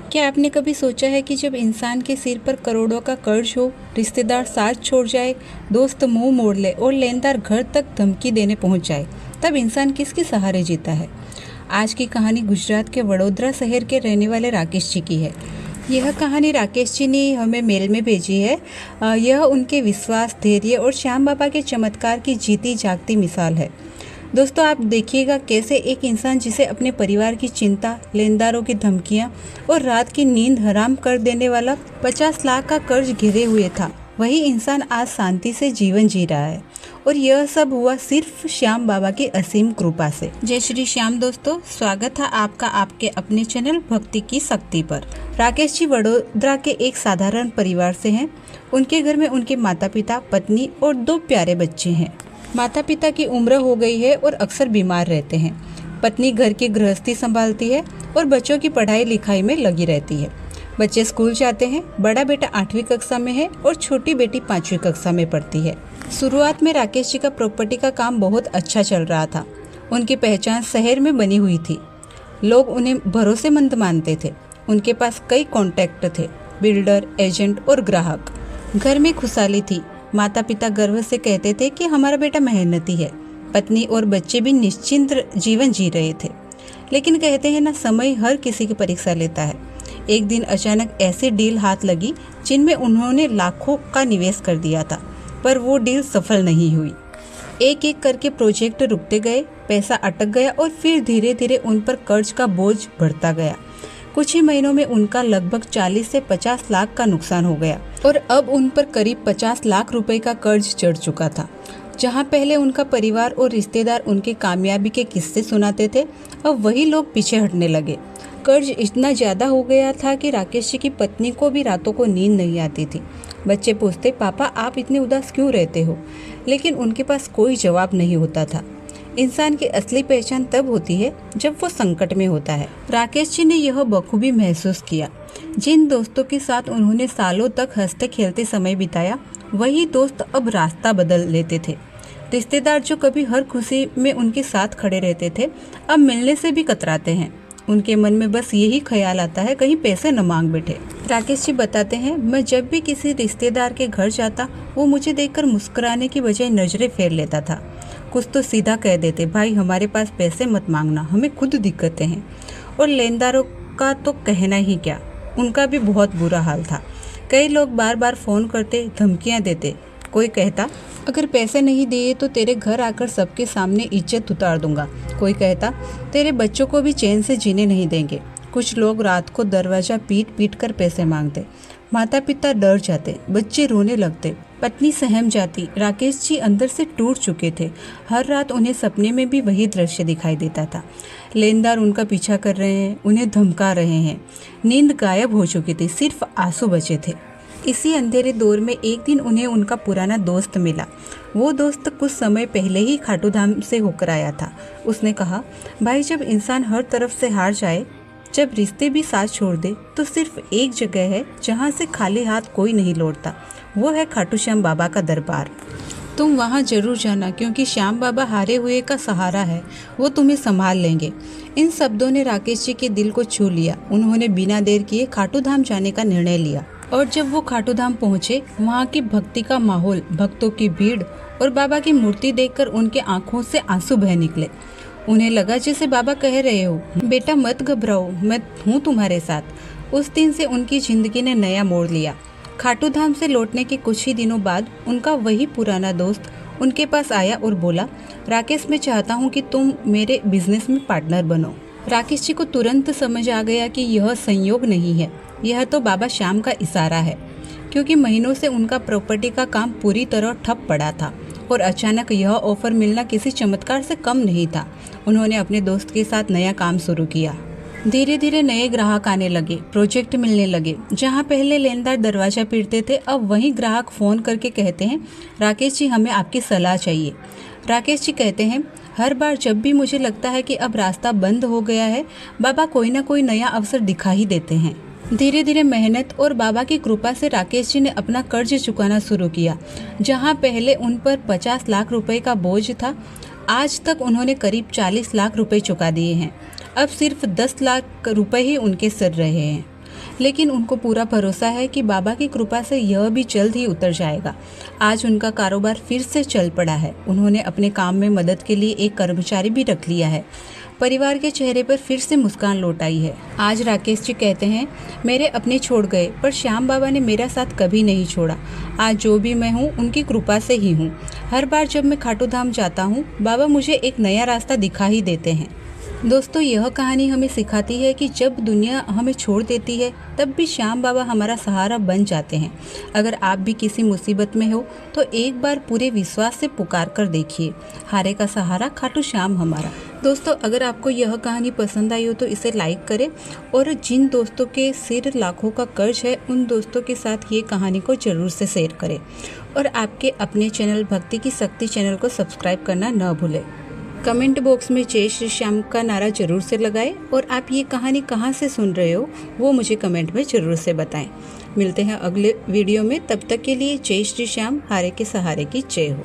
क्या आपने कभी सोचा है कि जब इंसान के सिर पर करोड़ों का कर्ज हो, रिश्तेदार साथ छोड़ जाए, दोस्त मुंह मोड़ ले और लेनदार घर तक धमकी देने पहुंच जाए, तब इंसान किसके सहारे जीता है? आज की कहानी गुजरात के वडोदरा शहर के रहने वाले राकेश जी की है। यह कहानी राकेश जी ने हमें मेल में भेजी है। यह उनके विश्वास, धैर्य और श्याम बाबा के चमत्कार की जीती जागती मिसाल है। दोस्तों, आप देखिएगा कैसे एक इंसान जिसे अपने परिवार की चिंता, लेनदारों की धमकियां और रात की नींद हराम कर देने वाला 50 लाख का कर्ज घिरे हुए था, वही इंसान आज शांति से जीवन जी रहा है। और यह सब हुआ सिर्फ श्याम बाबा की असीम कृपा से। जय श्री श्याम। दोस्तों, स्वागत है आपका आपके अपने चैनल भक्ति की शक्ति पर। राकेश जी वडोदरा के एक साधारण परिवार से हैं। उनके घर में उनके माता पिता, पत्नी और 2 प्यारे बच्चे हैं। माता पिता की उम्र हो गई है और अक्सर बीमार रहते हैं। पत्नी घर की गृहस्थी संभालती है और बच्चों की पढ़ाई लिखाई में लगी रहती है। बच्चे स्कूल जाते हैं। बड़ा बेटा 8वीं कक्षा में है और छोटी बेटी 5वीं कक्षा में पढ़ती है। शुरुआत में राकेश जी का प्रॉपर्टी का काम बहुत अच्छा चल रहा था। उनकी पहचान शहर में बनी हुई थी। लोग उन्हें भरोसेमंद मानते थे। उनके पास कई कॉन्टैक्ट थे, बिल्डर, एजेंट और ग्राहक। घर में खुशहाली थी। माता पिता गर्व से कहते थे कि हमारा बेटा मेहनती है। पत्नी और बच्चे भी निश्चिंत जीवन जी रहे थे। लेकिन कहते हैं ना, समय हर किसी की परीक्षा लेता है। एक दिन अचानक ऐसी डील हाथ लगी जिनमें उन्होंने लाखों का निवेश कर दिया था, पर वो डील सफल नहीं हुई। एक एक करके प्रोजेक्ट रुकते गए, पैसा अटक गया और फिर धीरे धीरे उन पर कर्ज का बोझ बढ़ता गया। कुछ ही महीनों में उनका लगभग 40 से 50 लाख का नुकसान हो गया और अब उन पर करीब 50 लाख रुपए का कर्ज चढ़ चुका था। जहां पहले उनका परिवार और रिश्तेदार उनके कामयाबी के किस्से सुनाते थे, अब वही लोग पीछे हटने लगे। कर्ज इतना ज़्यादा हो गया था कि राकेश जी की पत्नी को भी रातों को नींद नहीं आती थी। बच्चे पूछते, पापा आप इतने उदास क्यों रहते हो? लेकिन उनके पास कोई जवाब नहीं होता था। इंसान की असली पहचान तब होती है जब वो संकट में होता है। राकेश जी ने यह बखूबी महसूस किया। जिन दोस्तों के साथ उन्होंने सालों तक हंसते खेलते समय बिताया, वही दोस्त अब रास्ता बदल लेते थे। रिश्तेदार जो कभी हर खुशी में उनके साथ खड़े रहते थे, अब मिलने से भी कतराते हैं। उनके मन में बस यही ख्याल आता है, कहीं पैसे न मांग बैठे। राकेश जी बताते हैं, मैं जब भी किसी रिश्तेदार के घर जाता, वो मुझे देखकर मुस्कुराने की बजाय नजरें फेर लेता था। कुछ तो सीधा कह देते, भाई हमारे पास पैसे मत मांगना, हमें खुद दिक्कतें हैं। और लेनदारों का तो कहना ही क्या, उनका भी बहुत बुरा हाल था। कई लोग बार बार फ़ोन करते, धमकियां देते। कोई कहता, अगर पैसे नहीं दिए तो तेरे घर आकर सबके सामने इज्जत उतार दूंगा। कोई कहता, तेरे बच्चों को भी चैन से जीने नहीं देंगे। कुछ लोग रात को दरवाज़ा पीट पीट कर पैसे मांगते। माता पिता डर जाते, बच्चे रोने लगते, पत्नी सहम जाती। राकेश जी अंदर से टूट चुके थे। हर रात उन्हें सपने में भी वही दृश्य दिखाई देता था। लेनदार उनका पीछा कर रहे हैं, उन्हें धमका रहे हैं। नींद गायब हो चुकी थी, सिर्फ आंसू बचे थे। इसी अंधेरे दौर में एक दिन उन्हें उनका पुराना दोस्त मिला। वो दोस्त कुछ समय पहले ही खाटू धाम से होकर आया था। उसने कहा, भाई जब इंसान हर तरफ से हार जाए, जब रिश्ते भी साथ छोड़ दे, तो सिर्फ एक जगह है जहाँ से खाली हाथ कोई नहीं लौटता। वो है खाटू श्याम बाबा का दरबार। तुम वहाँ जरूर जाना, क्योंकि श्याम बाबा हारे हुए का सहारा है। वो तुम्हें संभाल लेंगे। इन शब्दों ने राकेश जी के दिल को छू लिया। उन्होंने बिना देर किए खाटू धाम जाने का निर्णय लिया। और जब वो खाटू धाम पहुँचे, वहाँ की भक्ति का माहौल, भक्तों की भीड़ और बाबा की मूर्ति देखकर उनके आंखों से आंसू बह निकले। उन्हें लगा जैसे बाबा कह रहे हो, बेटा मत घबराओ, मैं हूँ तुम्हारे साथ। उस दिन से उनकी जिंदगी ने नया मोड़ लिया। खाटू धाम से लौटने के कुछ ही दिनों बाद उनका वही पुराना दोस्त उनके पास आया और बोला, राकेश मैं चाहता हूँ कि तुम मेरे बिजनेस में पार्टनर बनो। राकेश जी को तुरंत समझ आ गया कि यह संयोग नहीं है, यह तो बाबा श्याम का इशारा है। क्योंकि महीनों से उनका प्रॉपर्टी का काम पूरी तरह ठप पड़ा था और अचानक यह ऑफर मिलना किसी चमत्कार से कम नहीं था। उन्होंने अपने दोस्त के साथ नया काम शुरू किया। धीरे धीरे नए ग्राहक आने लगे, प्रोजेक्ट मिलने लगे। जहां पहले लेनदार दरवाजा पीटते थे, अब वहीं ग्राहक फ़ोन करके कहते हैं, राकेश जी हमें आपकी सलाह चाहिए। राकेश जी कहते हैं, हर बार जब भी मुझे लगता है कि अब रास्ता बंद हो गया है, बाबा कोई ना कोई नया अवसर दिखा ही देते हैं। धीरे धीरे मेहनत और बाबा की कृपा से राकेश जी ने अपना कर्ज चुकाना शुरू किया। जहां पहले उन पर 50 लाख रुपए का बोझ था, आज तक उन्होंने करीब 40 लाख रुपए चुका दिए हैं। अब सिर्फ 10 लाख रुपए ही उनके सिर रहे हैं। लेकिन उनको पूरा भरोसा है कि बाबा की कृपा से यह भी जल्द ही उतर जाएगा। आज उनका कारोबार फिर से चल पड़ा है। उन्होंने अपने काम में मदद के लिए एक कर्मचारी भी रख लिया है। परिवार के चेहरे पर फिर से मुस्कान लौट आई है। आज राकेश जी कहते हैं, मेरे अपने छोड़ गए पर श्याम बाबा ने मेरा साथ कभी नहीं छोड़ा। आज जो भी मैं हूँ उनकी कृपा से ही हूँ। हर बार जब मैं खाटू धाम जाता हूँ बाबा मुझे एक नया रास्ता दिखा ही देते हैं। दोस्तों, यह कहानी हमें सिखाती है कि जब दुनिया हमें छोड़ देती है तब भी श्याम बाबा हमारा सहारा बन जाते हैं। अगर आप भी किसी मुसीबत में हो तो एक बार पूरे विश्वास से पुकार कर देखिए, हारे का सहारा खाटू श्याम हमारा। दोस्तों, अगर आपको यह कहानी पसंद आई हो तो इसे लाइक करें और जिन दोस्तों के सिर लाखों का कर्ज है उन दोस्तों के साथ ये कहानी को जरूर से शेयर करें और आपके अपने चैनल भक्ति की शक्ति चैनल को सब्सक्राइब करना न भूलें। कमेंट बॉक्स में जय श्री श्याम का नारा जरूर से लगाएं और आप ये कहानी कहाँ से सुन रहे हो वो मुझे कमेंट में जरूर से बताएं। मिलते हैं अगले वीडियो में, तब तक के लिए जय श्री श्याम, हारे के सहारे की जय हो।